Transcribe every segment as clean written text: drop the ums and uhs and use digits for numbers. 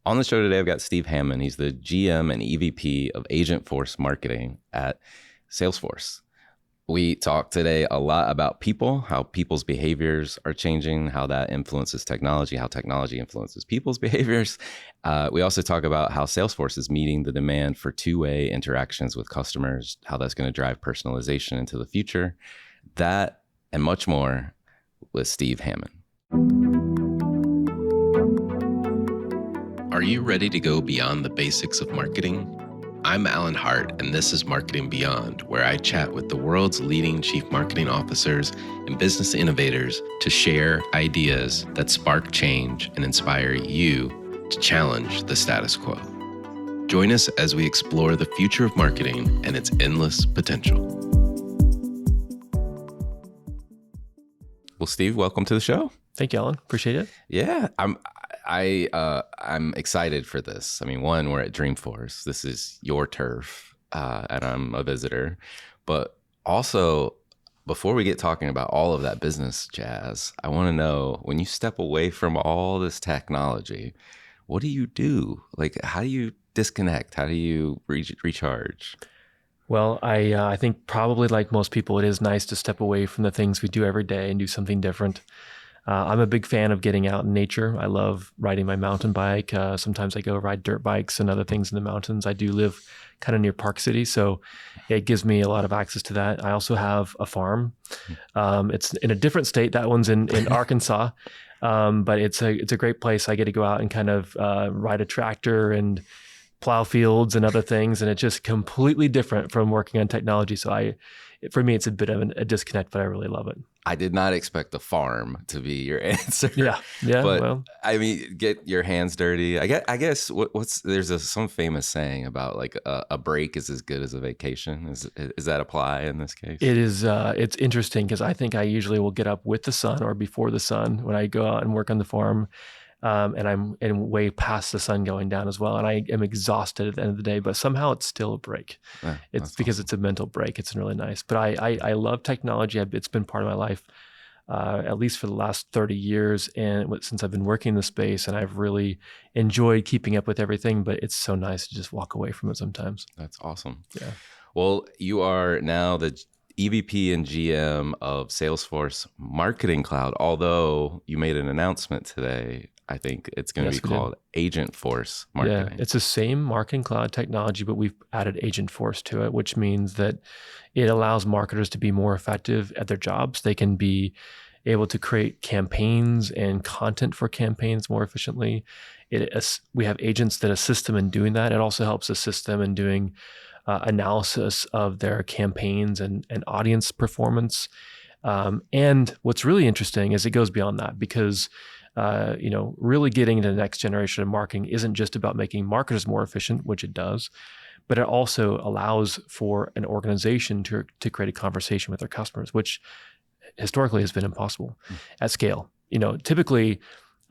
On the show today, I've got Steve Hammond. He's the GM and EVP of Agentforce Marketing at Salesforce. We talked today a lot about people, how people's behaviors are changing, how that influences technology, how technology influences people's behaviors. We also talk about how Salesforce is meeting the demand for two-way interactions with customers, how that's going to drive personalization into the future. That and much more with Steve Hammond. Are you ready to go beyond the basics of marketing? I'm Alan Hart, and this is Marketing Beyond, where I chat with the world's leading chief marketing officers and business innovators to share ideas that spark change and inspire you to challenge the status quo. Join us as we explore the future of marketing and its endless potential. Well, Steve, welcome to the show. Thank you, Alan. Appreciate it. Yeah, I'm excited for this. I mean, one, we're at Dreamforce. This is your turf, and I'm a visitor. But also, before we get talking about all of that business jazz, I want to know, when you step away from all this technology, what do you do? Like, how do you disconnect? How do you recharge? Well, I think probably like most people, it is nice to step away from the things we do every day and do something different. I'm a big fan of getting out in nature. I love riding my mountain bike. Sometimes I go ride dirt bikes and other things in the mountains. I do live kind of near Park City, so it gives me a lot of access to that. I also have a farm. It's in a different state. That one's in Arkansas, but it's a great place. I get to go out and kind of ride a tractor and plow fields and other things, and it's just completely different from working on technology. So for me, it's a bit of a disconnect, but I really love it. I did not expect the farm to be your answer. Yeah. But well, I mean, get your hands dirty. I guess there's some famous saying about like a break is as good as a vacation. Is that apply in this case? it is. It's interesting because I think I usually will get up with the sun or before the sun when I go out and work on the farm. And I'm way past the sun going down as well. And I am exhausted at the end of the day, but somehow it's still a break. Yeah, it's because awesome. It's a mental break. It's really nice. But I love technology. It's been part of my life, at least for the last 30 years. And since I've been working in the space, and I've really enjoyed keeping up with everything, but it's so nice to just walk away from it sometimes. That's awesome. Yeah. Well, you are now the EVP and GM of Salesforce Marketing Cloud, although you made an announcement today. I think it's going to be called Agentforce Marketing. Yeah, it's the same marketing cloud technology, but we've added Agentforce to it, which means that it allows marketers to be more effective at their jobs. They can be able to create campaigns and content for campaigns more efficiently. We have agents that assist them in doing that. It also helps assist them in doing analysis of their campaigns and audience performance. And what's really interesting is it goes beyond that, because really getting into the next generation of marketing isn't just about making marketers more efficient, which it does, but it also allows for an organization to create a conversation with their customers, which historically has been impossible at scale. Typically,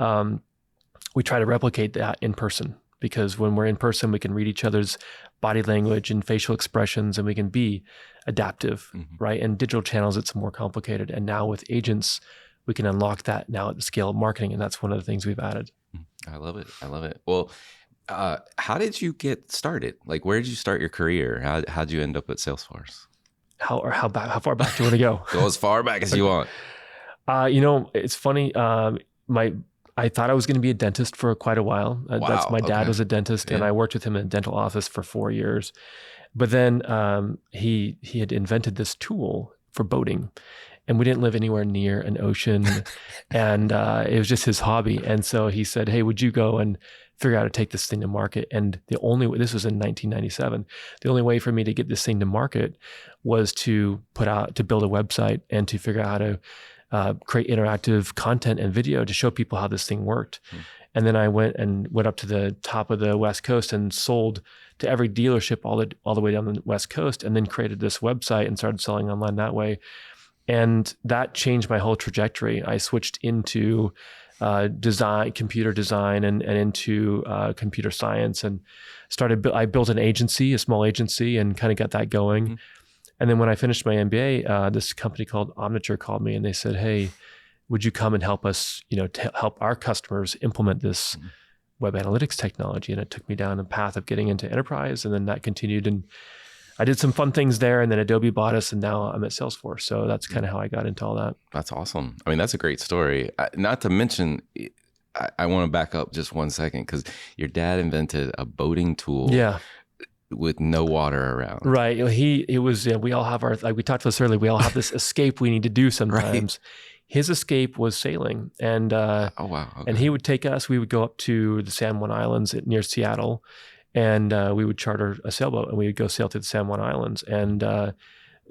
we try to replicate that in person, because when we're in person, we can read each other's body language and facial expressions, and we can be adaptive, right? And digital channels, it's more complicated. And now with agents, we can unlock that now at the scale of marketing. And that's one of the things we've added. I love it. Well, how did you get started? Like, where did you start your career? How did you end up at Salesforce? How far back do you want to go? Go as far back as you want. It's funny. I thought I was going to be a dentist for quite a while. Wow, My dad was a dentist, and I worked with him in a dental office for 4 years. But then he had invented this tool for boating. And we didn't live anywhere near an ocean, and it was just his hobby. And so he said, "Hey, would you go and figure out how to take this thing to market?" And this was in 1997. The only way for me to get this thing to market was to build a website and to figure out how to create interactive content and video to show people how this thing worked. And then I went up to the top of the West Coast and sold to every dealership all the way down the West Coast, and then created this website and started selling online that way. And that changed my whole trajectory. I switched into computer design and into computer science, and I built an agency, a small agency, and kind of got that going. And then when I finished my MBA, this company called Omniture called me, and they said, "Hey, would you come and help us, to help our customers implement this web analytics technology, and it took me down a path of getting into enterprise, and then that continued, and I did some fun things there, and then Adobe bought us, and now I'm at Salesforce. So that's kind of how I got into all that. That's awesome. I mean, that's a great story. Not to mention, I want to back up just 1 second, because your dad invented a boating tool with no water around. Right. It was, we all have our, like we talked about this earlier, we all have this escape we need to do sometimes. Right. His escape was sailing. And oh, wow. Okay. And he would take us, we would go up to the San Juan Islands near Seattle, and we would charter a sailboat, and we would go sail to the San Juan Islands. And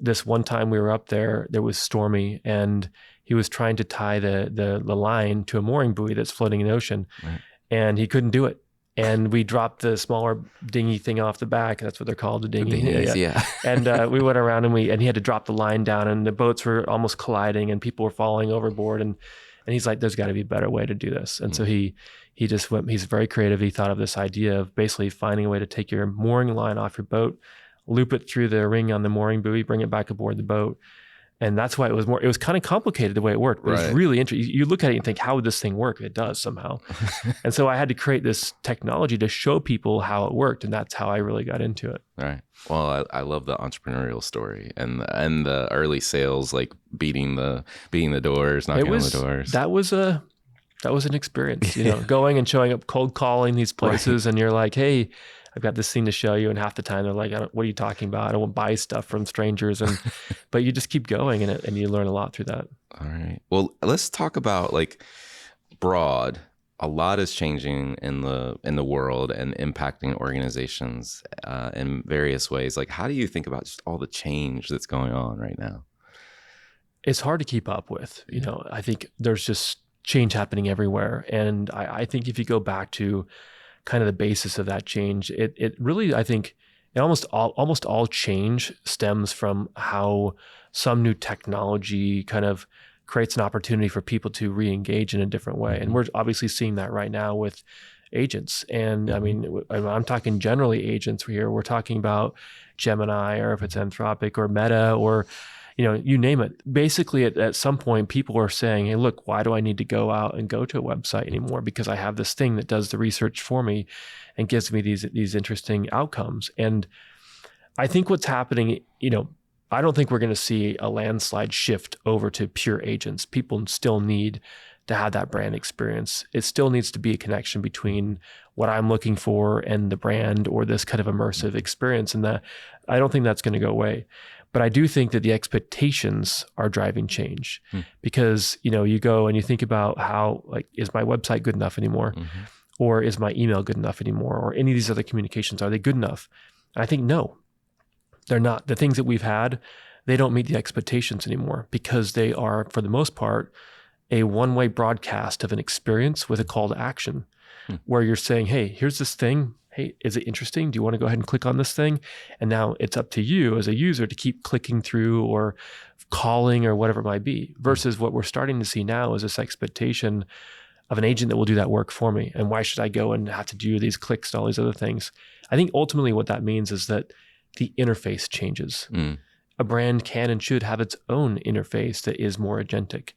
this one time we were up there, there was stormy, and he was trying to tie the line to a mooring buoy that's floating in the ocean. Right. And he couldn't do it. And we dropped the smaller dinghy thing off the back. That's what they're called, the dinghy. Yeah. And we went around, and he had to drop the line down, and the boats were almost colliding, and people were falling overboard. And he's like, there's got to be a better way to do this. And so he just went, he's very creative. He thought of this idea of basically finding a way to take your mooring line off your boat, loop it through the ring on the mooring buoy, bring it back aboard the boat. And that's why it was kind of complicated the way it worked, but It was really interesting. You look at it and think, how would this thing work? It does somehow. And so I had to create this technology to show people how it worked. And that's how I really got into it. Right. Well, I love the entrepreneurial story and the early sales, like beating the doors, knocking on the doors. That was an experience, going and showing up, cold calling these places. And you're like, hey, I've got this thing to show you. And half the time they're like, what are you talking about? I don't buy stuff from strangers. But you just keep going and you learn a lot through that. All right. Well, let's talk about like broad. A lot is changing in the world and impacting organizations in various ways. Like, how do you think about just all the change that's going on right now? It's hard to keep up with. I think there's just change happening everywhere. And I think if you go back to kind of the basis of that change, it really, I think, almost all change stems from how some new technology kind of creates an opportunity for people to re-engage in a different way. And we're obviously seeing that right now with agents. And I mean, I'm talking generally agents here. We're talking about Gemini, or if it's Anthropic or Meta, or you name it. Basically, at some point, people are saying, hey, look, why do I need to go out and go to a website anymore? Because I have this thing that does the research for me and gives me these interesting outcomes. And I think what's happening, I don't think we're going to see a landslide shift over to pure agents. People still need to have that brand experience. It still needs to be a connection between what I'm looking for and the brand, or this kind of immersive experience. And that, I don't think that's going to go away. But I do think that the expectations are driving change, because, you go and you think about how, like, is my website good enough anymore? Mm-hmm. Or is my email good enough anymore? Or any of these other communications, are they good enough? And I think, no, they're not. The things that we've had, they don't meet the expectations anymore, because they are, for the most part, a one-way broadcast of an experience with a call to action, where you're saying, hey, here's this thing. Hey, is it interesting? Do you want to go ahead and click on this thing? And now it's up to you as a user to keep clicking through or calling or whatever it might be, versus what we're starting to see now is this expectation of an agent that will do that work for me. And why should I go and have to do these clicks and all these other things? I think ultimately what that means is that the interface changes. A brand can and should have its own interface that is more agentic.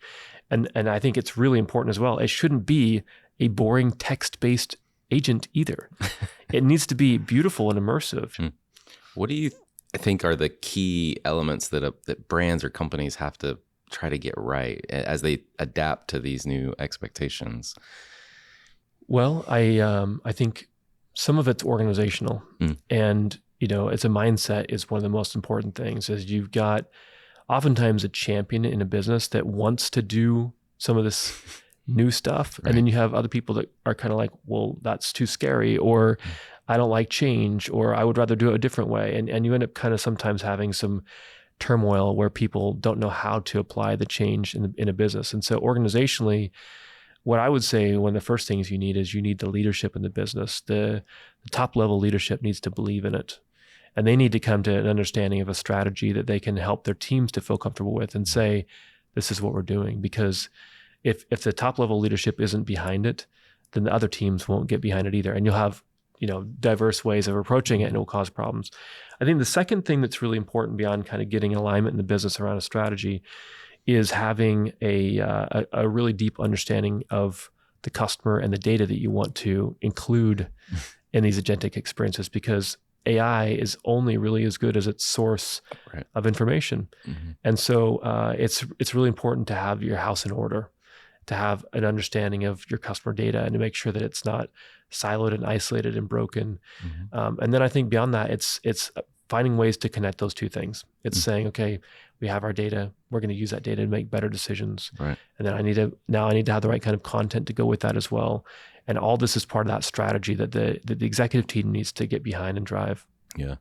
And I think it's really important as well. It shouldn't be a boring text-based agent either. It needs to be beautiful and immersive. What do you think are the key elements that brands or companies have to try to get right as they adapt to these new expectations? Well, I think some of it's organizational, and it's a mindset is one of the most important things. Is you've got oftentimes a champion in a business that wants to do some of this new stuff. Right. And then you have other people that are kind of like, well, that's too scary, or I don't like change, or I would rather do it a different way. And you end up kind of sometimes having some turmoil where people don't know how to apply the change in a business. And so organizationally, what I would say, one of the first things you need the leadership in the business. The top level leadership needs to believe in it. And they need to come to an understanding of a strategy that they can help their teams to feel comfortable with and say, this is what we're doing. Because if the top level leadership isn't behind it, then the other teams won't get behind it either. And you'll have, diverse ways of approaching it, and it will cause problems. I think the second thing that's really important beyond kind of getting alignment in the business around a strategy is having a really deep understanding of the customer and the data that you want to include in these agentic experiences, because AI is only really as good as its source of information. And so it's really important to have your house in order, to have an understanding of your customer data and to make sure that it's not siloed and isolated and broken. And then I think beyond that, it's finding ways to connect those two things. It's saying, okay, we have our data, we're going to use that data to make better decisions. And then I need to have the right kind of content to go with that as well. And all this is part of that strategy that the executive team needs to get behind and drive. Yeah.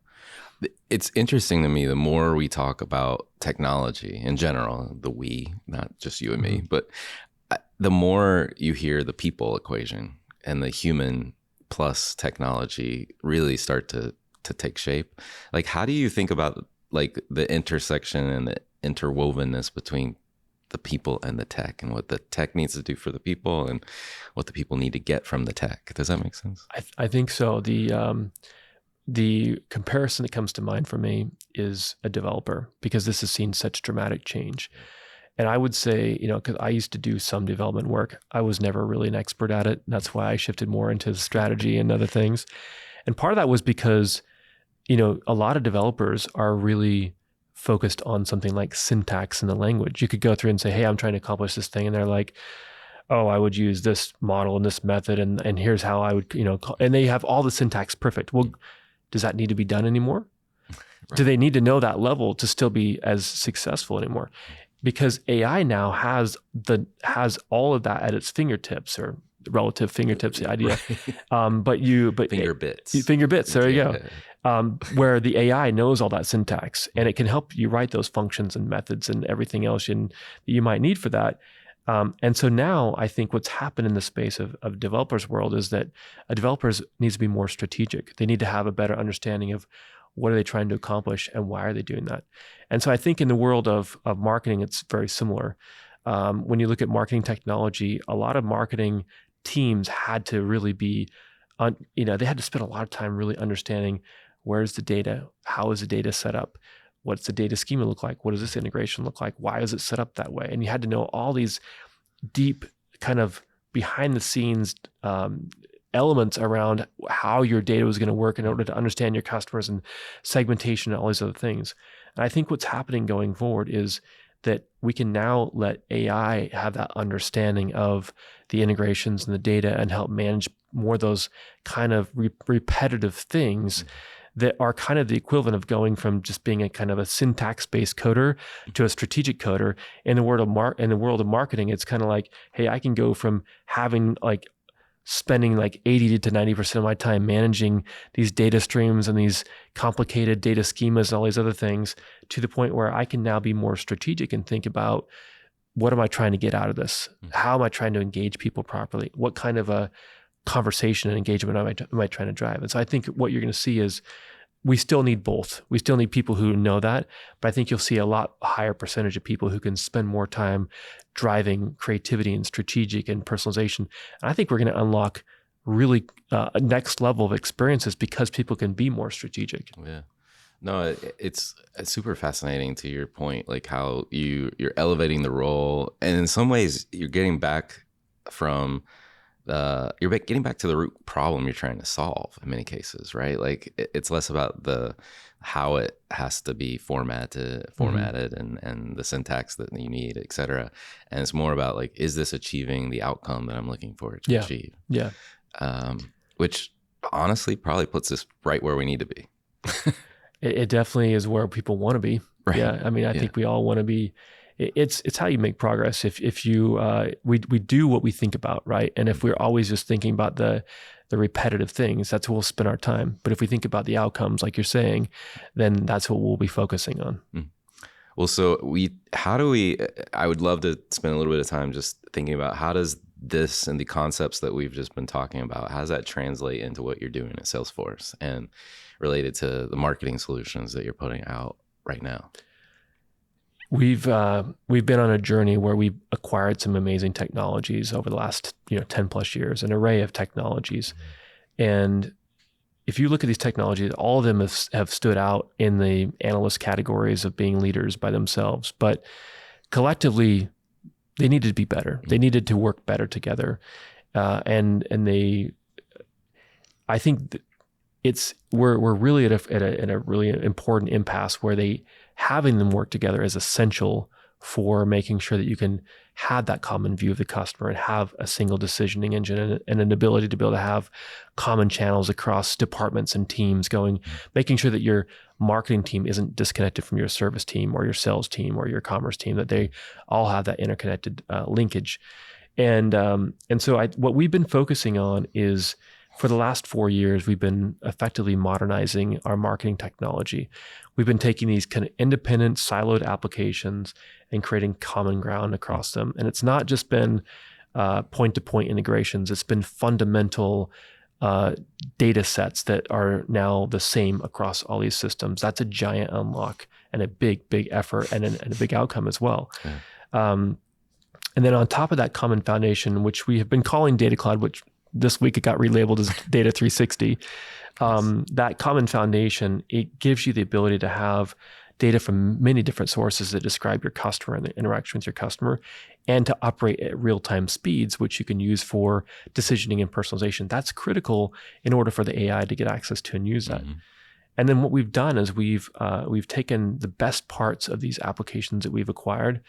It's interesting to me, the more we talk about technology in general, not just you and me, but the more you hear the people equation and the human plus technology really start to take shape. Like, how do you think about like the intersection and the interwovenness between the people and the tech, and what the tech needs to do for the people and what the people need to get from the tech? Does that make sense? I think so. The comparison that comes to mind for me is a developer, because this has seen such dramatic change. And I would say, because I used to do some development work, I was never really an expert at it. That's why I shifted more into strategy and other things. And part of that was because, a lot of developers are really focused on something like syntax in the language. You could go through and say, hey, I'm trying to accomplish this thing. And they're like, oh, I would use this model and this method. And here's how I would, and they have all the syntax perfect. Well, does that need to be done anymore? Do they need to know that level to still be as successful anymore? Because AI now has all of that at its fingertips, or relative fingertips, the idea. But finger bits. There you go. Where the AI knows all that syntax, and it can help you write those functions and methods and everything else that you might need for that. And so now I think what's happened in the space of developers world is that a developer needs to be more strategic. They need to have a better understanding of what are they trying to accomplish and why are they doing that. And so I think in the world of marketing, it's very similar. When you look at marketing technology, a lot of marketing teams had to really be, they had to spend a lot of time really understanding where's the data, how is the data set up, what's the data schema look like, what does this integration look like, why is it set up that way? And you had to know all these deep kind of behind the scenes elements around how your data was going to work in order to understand your customers and segmentation and all these other things. And I think what's happening going forward is that we can now let AI have that understanding of the integrations and the data and help manage more of those kind of repetitive things that are kind of the equivalent of going from just being a kind of a syntax-based coder to a strategic coder. In the world of marketing, it's kind of like, hey, I can go from having spending like 80 to 90% of my time managing these data streams and these complicated data schemas and all these other things, to the point where I can now be more strategic and think about, what am I trying to get out of this? How am I trying to engage people properly? What kind of a conversation and engagement am I trying to drive? And so I think what you're going to see is we still need both. We still need people who know that, but I think you'll see a lot higher percentage of people who can spend more time driving creativity and strategic and personalization. And I think we're going to unlock really a next level of experiences because people can be more strategic. Yeah. No, it's super fascinating to your point, like how you're elevating the role, and in some ways you're getting back from getting back to the root problem you're trying to solve in many cases, right? Like it's less about how it has to be formatted and the syntax that you need, et cetera. And it's more about like, is this achieving the outcome that I'm looking for to achieve? Yeah. Which honestly probably puts us right where we need to be. It definitely is where people want to be. Right. Yeah. I mean, I think we all want to be. It's how you make progress. If you we do what we think about, right? And if we're always just thinking about the repetitive things, that's where we'll spend our time. But if we think about the outcomes, like you're saying, then that's what we'll be focusing on. Well, so I would love to spend a little bit of time just thinking about how does this and the concepts that we've just been talking about, how does that translate into what you're doing at Salesforce and related to the marketing solutions that you're putting out right now? We've been on a journey where we've acquired some amazing technologies over the last 10 plus years, an array of technologies. And if you look at these technologies, all of them have stood out in the analyst categories of being leaders by themselves, but collectively they needed to be better. They needed to work better together. and they, I think we're really at a really important impasse where having them work together is essential for making sure that you can have that common view of the customer and have a single decisioning engine and an ability to be able to have common channels across departments and teams going, making sure that your marketing team isn't disconnected from your service team or your sales team or your commerce team, that they all have that interconnected linkage. And so what we've been focusing on is, for the last 4 years, we've been effectively modernizing our marketing technology. We've been taking these kind of independent, siloed applications and creating common ground across them. And it's not just been point-to-point integrations. It's been fundamental data sets that are now the same across all these systems. That's a giant unlock and a big, big effort and a big outcome as well. Yeah. And then on top of that common foundation, which we have been calling Data Cloud, which this week it got relabeled as Data 360. That common foundation, it gives you the ability to have data from many different sources that describe your customer and the interaction with your customer, and to operate at real-time speeds, which you can use for decisioning and personalization. That's critical in order for the AI to get access to and use that. Mm-hmm. And then what we've done is we've taken the best parts of these applications that we've acquired,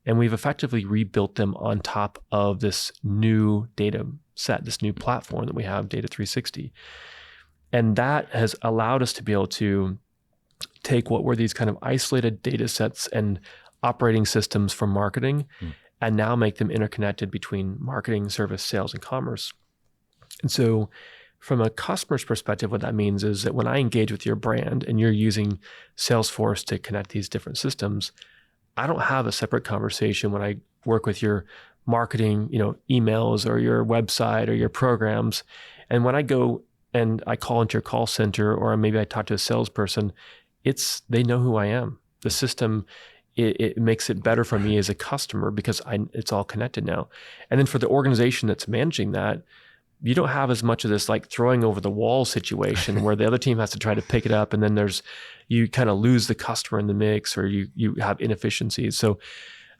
and we've effectively rebuilt them on top of this new data set, this new platform that we have, Data 360. And that has allowed us to be able to take what were these kind of isolated data sets and operating systems for marketing, and now make them interconnected between marketing, service, sales, and commerce. And so from a customer's perspective, what that means is that when I engage with your brand and you're using Salesforce to connect these different systems, I don't have a separate conversation when I work with your marketing, emails or your website or your programs. And when I go and I call into your call center, or maybe I talk to a salesperson, they know who I am. The system, it makes it better for me as a customer because it's all connected now. And then for the organization that's managing that, you don't have as much of this like throwing over the wall situation where the other team has to try to pick it up, and then you kind of lose the customer in the mix, or you have inefficiencies. So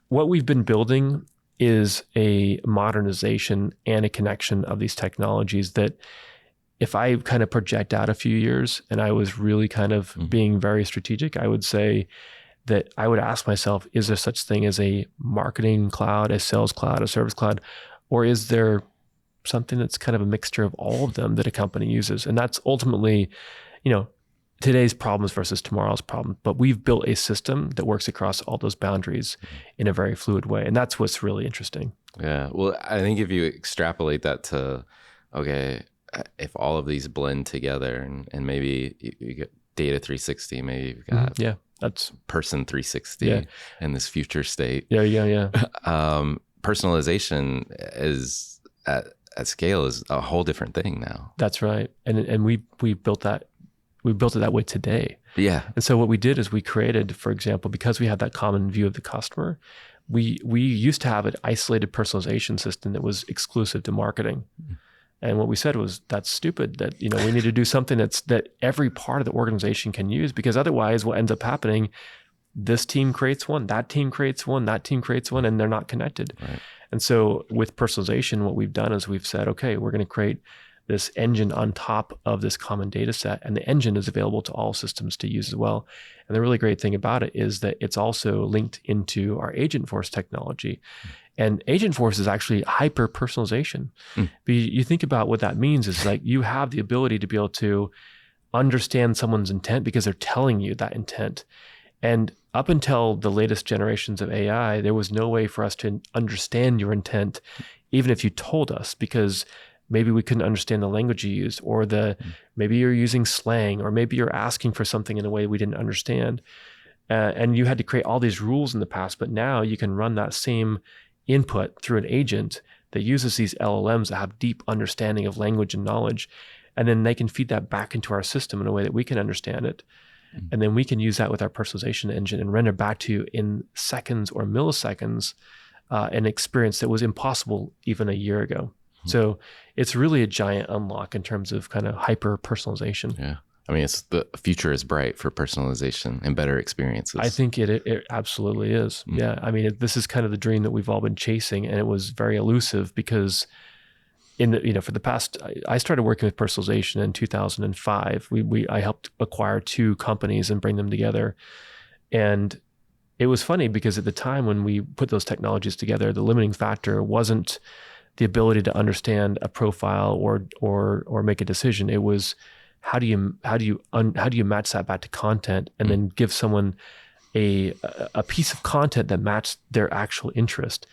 what we've been building is a modernization and a connection of these technologies that, if I kind of project out a few years and I was really kind of being very strategic, I would say that I would ask myself, is there such thing as a marketing cloud, a sales cloud, a service cloud, or is there something that's kind of a mixture of all of them that a company uses? And that's ultimately, today's problems versus tomorrow's problem. But we've built a system that works across all those boundaries in a very fluid way. And that's what's really interesting. Yeah. Well, I think if you extrapolate that to, okay, if all of these blend together and maybe you get Data 360, maybe you've got that's Person 360 in this future state. Yeah. Personalization is at scale is a whole different thing now. That's right. And we built that. We built it that way today. Yeah. And so what we did is we created, for example, because we have that common view of the customer, we used to have an isolated personalization system that was exclusive to marketing. And what we said was, that's stupid, that we need to do something that every part of the organization can use, because otherwise what ends up happening, this team creates one, that team creates one, that team creates one, and they're not connected. Right. And so with personalization, what we've done is we've said, okay, we're going to create this engine on top of this common data set, and the engine is available to all systems to use as well. And the really great thing about it is that it's also linked into our Agentforce technology. And Agentforce is actually hyper personalization. But you think about what that means is, like, you have the ability to be able to understand someone's intent because they're telling you that intent. And up until the latest generations of AI, there was no way for us to understand your intent, even if you told us, because maybe we couldn't understand the language you used, or maybe you're using slang, or maybe you're asking for something in a way we didn't understand. And you had to create all these rules in the past, but now you can run that same input through an agent that uses these LLMs that have deep understanding of language and knowledge. And then they can feed that back into our system in a way that we can understand it. And then we can use that with our personalization engine and render back to you in seconds or milliseconds an experience that was impossible even a year ago. So it's really a giant unlock in terms of kind of hyper personalization. Yeah. I mean, the future is bright for personalization and better experiences. I think it absolutely is. Yeah. I mean, this is kind of the dream that we've all been chasing, and it was very elusive because for the past, I started working with personalization in 2005. I helped acquire 2 companies and bring them together. And it was funny because at the time when we put those technologies together, the limiting factor wasn't the ability to understand a profile or make a decision. It was how do you match that back to content and then give someone a piece of content that matched their actual interest.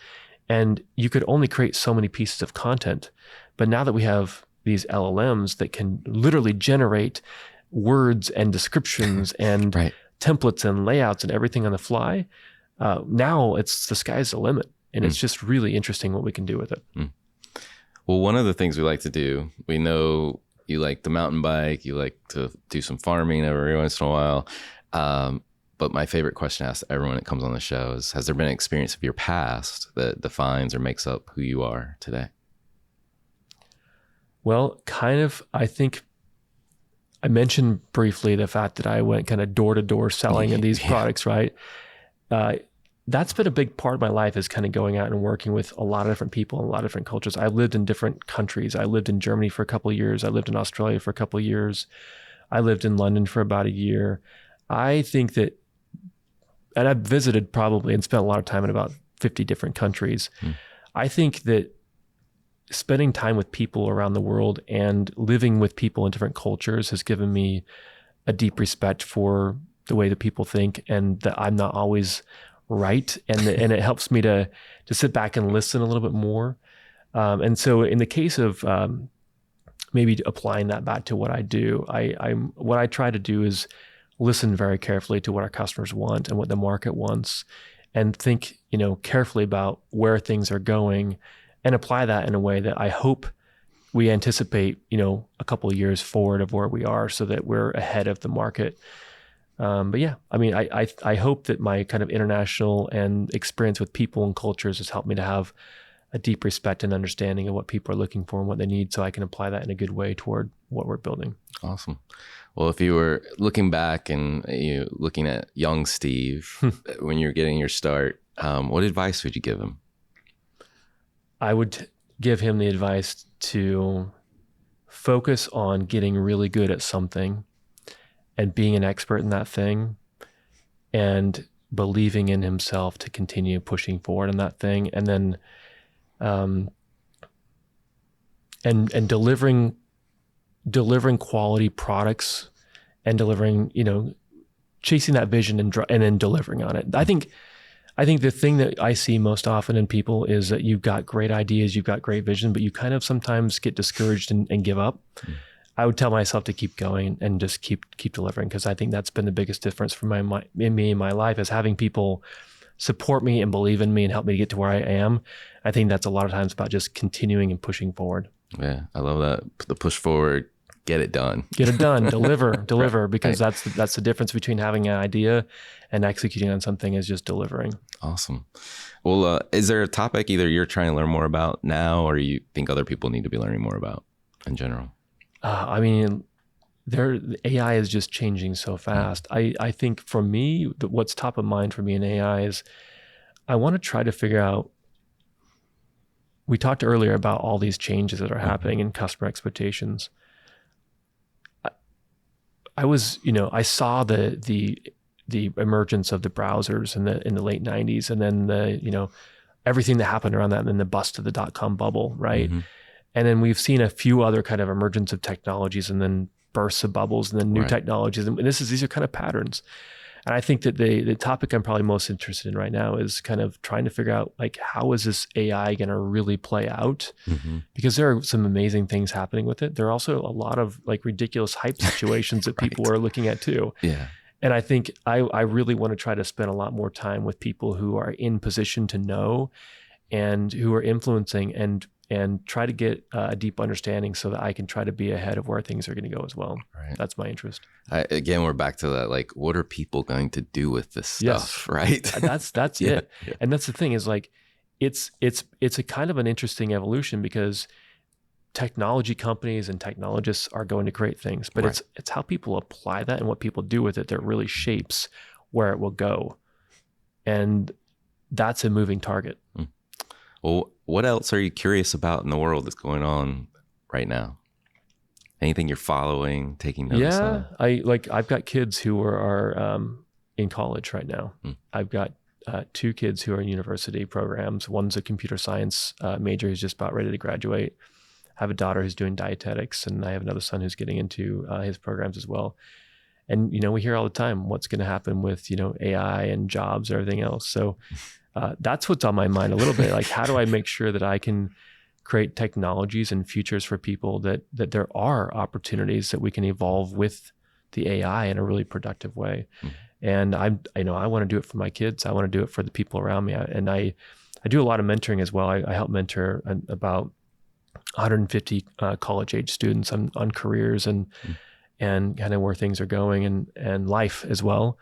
And you could only create so many pieces of content. But now that we have these LLMs that can literally generate words and descriptions and Right. templates and layouts and everything on the fly, now it's the sky's the limit. And it's just really interesting what we can do with it. Well, one of the things we like to do, we know you like the mountain bike, you like to do some farming every once in a while. But my favorite question I ask everyone that comes on the show is, has there been an experience of your past that defines or makes up who you are today? Well, kind of, I think I mentioned briefly the fact that I went kind of door to door selling of these products, right? That's been a big part of my life, is kind of going out and working with a lot of different people and a lot of different cultures. I lived in different countries. I lived in Germany for a couple of years. I lived in Australia for a couple of years. I lived in London for about a year. I think that, and I've visited probably and spent a lot of time in about 50 different countries. I think that spending time with people around the world and living with people in different cultures has given me a deep respect for the way that people think, and that I'm not always right. And it helps me to sit back and listen a little bit more. And so in the case of maybe applying that back to what I do, what I try to do is listen very carefully to what our customers want and what the market wants, and think, carefully about where things are going, and apply that in a way that I hope we anticipate, a couple of years forward of where we are, so that we're ahead of the market. But yeah, I mean, I hope that my kind of international and experience with people and cultures has helped me to have a deep respect and understanding of what people are looking for and what they need, so I can apply that in a good way toward what we're building. Awesome. Well, if you were looking back and you looking at young Steve when you're getting your start, what advice would you give him? I would give him the advice to focus on getting really good at something and being an expert in that thing, and believing in himself to continue pushing forward in that thing, and then and delivering quality products, and delivering, chasing that vision and then delivering on it. I think the thing that I see most often in people is that you've got great ideas, you've got great vision, but you kind of sometimes get discouraged and give up. I would tell myself to keep going and just keep delivering, because I think that's been the biggest difference for me in my life, is having people support me and believe in me and help me to get to where I am. I think that's a lot of times about just continuing and pushing forward. Yeah, I love that. The push forward, get it done. Get it done, deliver, because that's the difference between having an idea and executing on something, is just delivering. Awesome. Well, is there a topic either you're trying to learn more about now, or you think other people need to be learning more about in general? I mean, the AI is just changing so fast. I think for me, what's top of mind for me in AI is I want to try to figure out, we talked earlier about all these changes that are happening in customer expectations. I saw the emergence of the browsers in the late 90s, and then everything that happened around that, and then the bust of the .com bubble, right? And then we've seen a few other kind of emergence of technologies, and then bursts of bubbles, and then new technologies. And these are kind of patterns. And I think that the topic I'm probably most interested in right now is kind of trying to figure out, like, how is this AI going to really play out? Because there are some amazing things happening with it. There are also a lot of like ridiculous hype situations that people are looking at too. Yeah. And I think I really want to try to spend a lot more time with people who are in position to know and who are influencing, and try to get a deep understanding, so that I can try to be ahead of where things are going to go as well. Right. That's my interest. Again, we're back to that, like, what are people going to do with this stuff, right? That's it. Yeah. And that's the thing, is like, it's a kind of an interesting evolution, because technology companies and technologists are going to create things, but it's how people apply that and what people do with it that really shapes where it will go. And that's a moving target. Well, what else are you curious about in the world that's going on right now? Anything you're following, taking notice Yeah, of? I've got kids who are in college right now. Mm. I've got two kids who are in university programs. One's a computer science major who's just about ready to graduate. I have a daughter who's doing dietetics, and I have another son who's getting into his programs as well. And we hear all the time what's going to happen with AI and jobs and everything else. So that's what's on my mind a little bit. Like, how do I make sure that I can create technologies and futures for people that there are opportunities that we can evolve with the AI in a really productive way. Mm. And I want to do it for my kids. I want to do it for the people around me. And I do a lot of mentoring as well. I help mentor about 150 college age students on careers and kind of where things are going and life as well.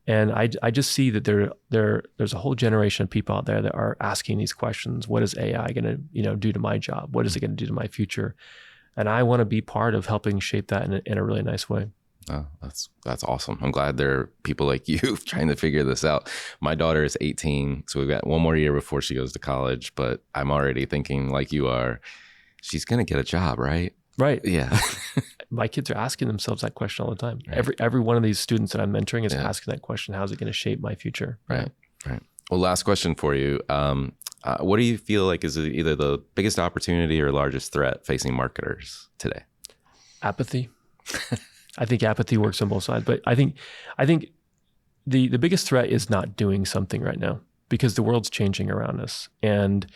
And I just see that there's a whole generation of people out there that are asking these questions. What is AI going to do to my job? What is it going to do to my future? And I want to be part of helping shape that in a really nice way. Oh, that's awesome. I'm glad there are people like you trying to figure this out. My daughter is 18, so we've got one more year before she goes to college, but I'm already thinking like you are, she's going to get a job, right? Right. Yeah. My kids are asking themselves that question all the time. Right. Every one of these students that I'm mentoring is asking that question. How's it going to shape my future? Right. Right. Well, last question for you. What do you feel like is either the biggest opportunity or largest threat facing marketers today? Apathy. I think apathy works on both sides, but I think the biggest threat is not doing something right now because the world's changing around us. And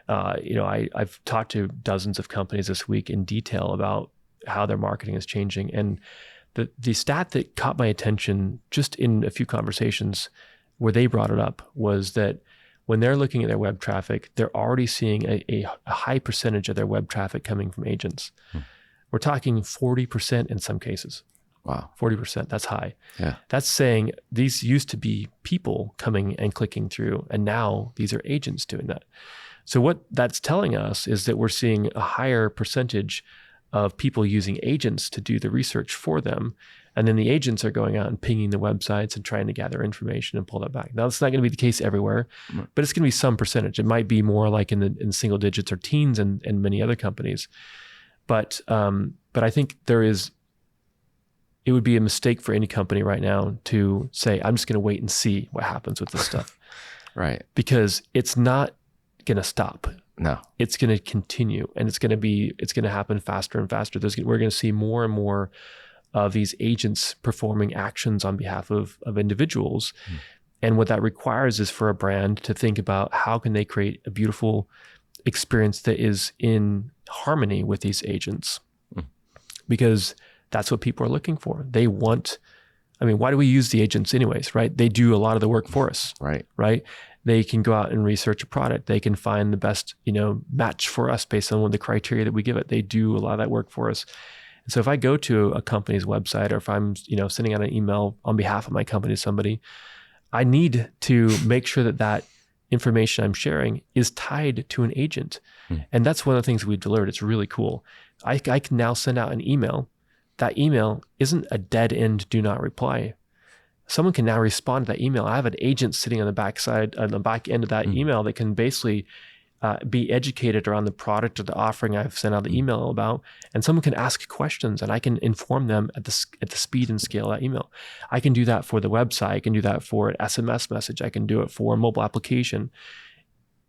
I've talked to dozens of companies this week in detail about how their marketing is changing. And the stat that caught my attention just in a few conversations where they brought it up was that when they're looking at their web traffic, they're already seeing a high percentage of their web traffic coming from agents. We're talking 40% in some cases. Wow. 40%, that's high. Yeah. That's saying these used to be people coming and clicking through, and now these are agents doing that. So what that's telling us is that we're seeing a higher percentage of people using agents to do the research for them. And then the agents are going out and pinging the websites and trying to gather information and pull that back. Now, it's not going to be the case everywhere, but it's going to be some percentage. It might be more like in single digits or teens and many other companies. But I think it would be a mistake for any company right now to say, I'm just going to wait and see what happens with this stuff. Right. Because it's not going to stop. No. It's going to continue, and it's going to happen faster and faster. We're going to see more and more of these agents performing actions on behalf of individuals. And what that requires is for a brand to think about how can they create a beautiful experience that is in harmony with these agents. Because that's what people are looking for. They want, why do we use the agents anyways, right? They do a lot of the work for us. Right? They can go out and research a product. They can find the best, match for us based on the criteria that we give it. They do a lot of that work for us. And so if I go to a company's website, or if I'm, sending out an email on behalf of my company to somebody, I need to make sure that information I'm sharing is tied to an agent. And that's one of the things we've delivered. It's really cool. I can now send out an email. That email isn't a dead end, do not reply. Someone can now respond to that email. I have an agent sitting on the back end of that email that can basically be educated around the product or the offering I've sent out the email about. And someone can ask questions and I can inform them at the speed and scale of that email. I can do that for the website. I can do that for an SMS message. I can do it for a mobile application.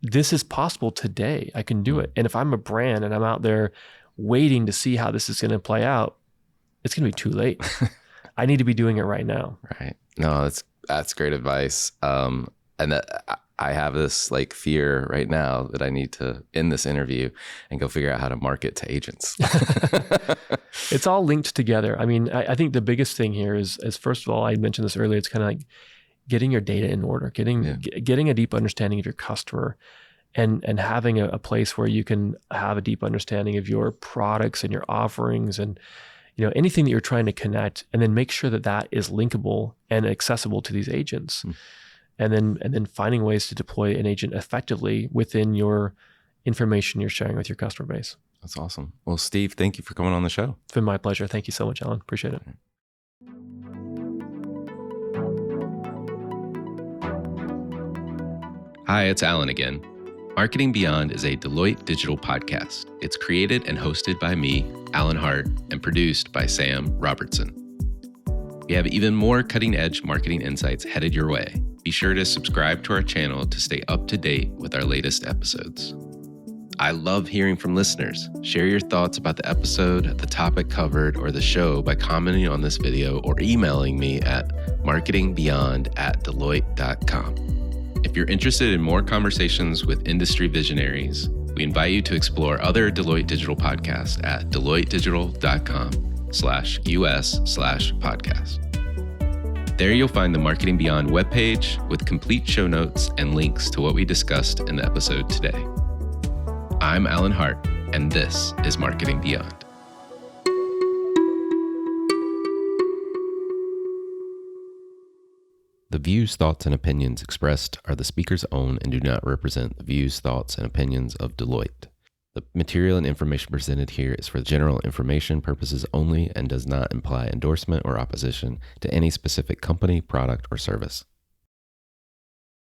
This is possible today. I can do it. And if I'm a brand and I'm out there waiting to see how this is going to play out, it's going to be too late. I need to be doing it right now. Right. No, that's great advice. And that I have this fear right now that I need to end this interview and go figure out how to market to agents. It's all linked together. I think the biggest thing here is first of all, I mentioned this earlier, it's kind of like getting your data in order, getting a deep understanding of your customer and having a place where you can have a deep understanding of your products and your offerings and anything that you're trying to connect, and then make sure that is linkable and accessible to these agents. And then finding ways to deploy an agent effectively within your information you're sharing with your customer base. That's awesome. Well, Steve, thank you for coming on the show. It's been my pleasure. Thank you so much, Alan. Appreciate it. Hi, it's Alan again. Marketing Beyond is a Deloitte digital podcast. It's created and hosted by me, Alan Hart, and produced by Sam Robertson. We have even more cutting-edge marketing insights headed your way. Be sure to subscribe to our channel to stay up to date with our latest episodes. I love hearing from listeners. Share your thoughts about the episode, the topic covered, or the show by commenting on this video or emailing me at marketingbeyond@deloitte.com. If you're interested in more conversations with industry visionaries, we invite you to explore other Deloitte digital podcasts at deloittedigital.com/us/podcast. There you'll find the Marketing Beyond webpage with complete show notes and links to what we discussed in the episode today. I'm Alan Hart, and this is Marketing Beyond. The views, thoughts, and opinions expressed are the speaker's own and do not represent the views, thoughts, and opinions of Deloitte. The material and information presented here is for general information purposes only and does not imply endorsement or opposition to any specific company, product, or service.